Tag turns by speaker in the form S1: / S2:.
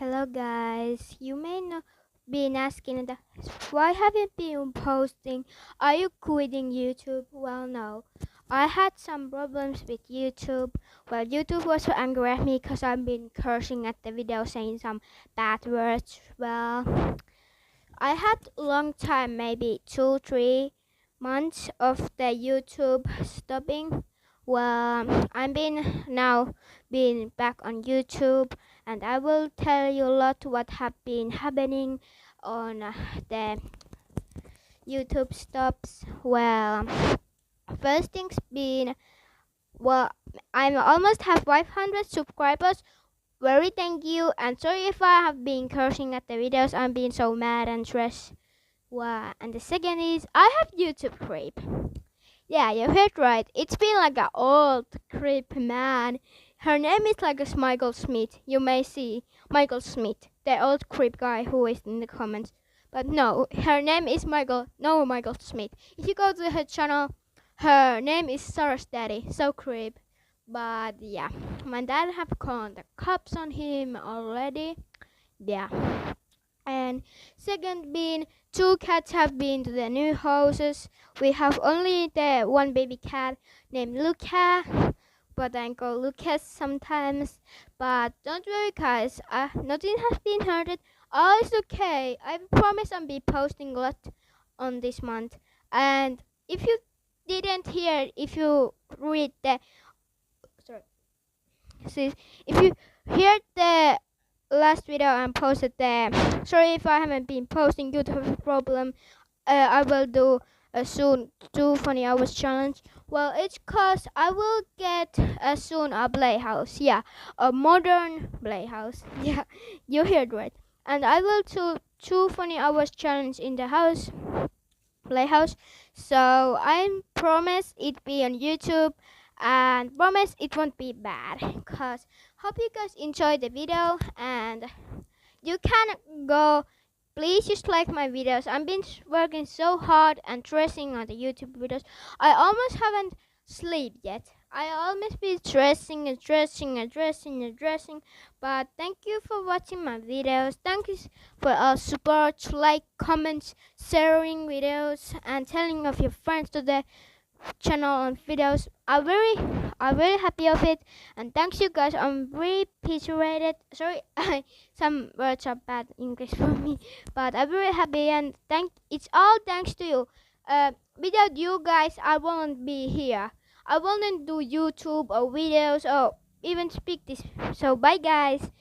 S1: Hello guys, you may know been asking why haven't been posting? Are you quitting YouTube? Well, no. I had some problems with YouTube. Well, YouTube was so angry at me because I've been cursing at the video, saying some bad words. Well, I had a long time, maybe 2-3 months of the YouTube stopping. Well, I'm been now been back on YouTube, and I will tell you a lot what have been happening on the YouTube stops. Well, first things been well, I'm almost have 500 subscribers. Very thank you, and sorry if I have been cursing at the videos. I'm being so mad and stressed. Wow, and the second is I have YouTube creep. Yeah, you heard right. It's been like an old creep man. Her name is like a Michael Smith. You may see Michael Smith, the old creep guy who is in the comments. But no, her name is Michael Smith. If you go to her channel, her name is Sarah's daddy. So creep. But yeah, my dad have called the cops on him already. Yeah. And second being, two cats have been to the new houses. We have only the one baby cat named Luca, but I call Lucas sometimes. But don't worry guys, nothing has been hurted. All is okay. I promise I'll be posting a lot on this month. And if you didn't hear, if you read the sorry, see, if you heard the last video I posted there. Sorry if I haven't been posting due to a problem. I will do soon 2 funny hours challenge. Well, it's cause I will get soon a playhouse. Yeah, a modern playhouse. Yeah, you heard right. And I will do 2 funny hours challenge in the house playhouse. So I promise it be on YouTube and promise it won't be bad. Cause hope you guys enjoy the video and you can go. Please just like my videos. I've been working so hard and stressing on the YouTube videos. I almost haven't sleep yet. I almost be stressing and stressing and stressing and stressing. But thank you for watching my videos. Thank you for all support, like, comments, sharing videos, and telling of your friends to the channel and videos. I'm very happy of it, and thanks you guys. I'm very appreciated. Sorry, some words are bad English for me, but I'm very happy and it's all thanks to you. Without you guys, I won't be here. I wouldn't do YouTube or videos or even speak this. So bye guys.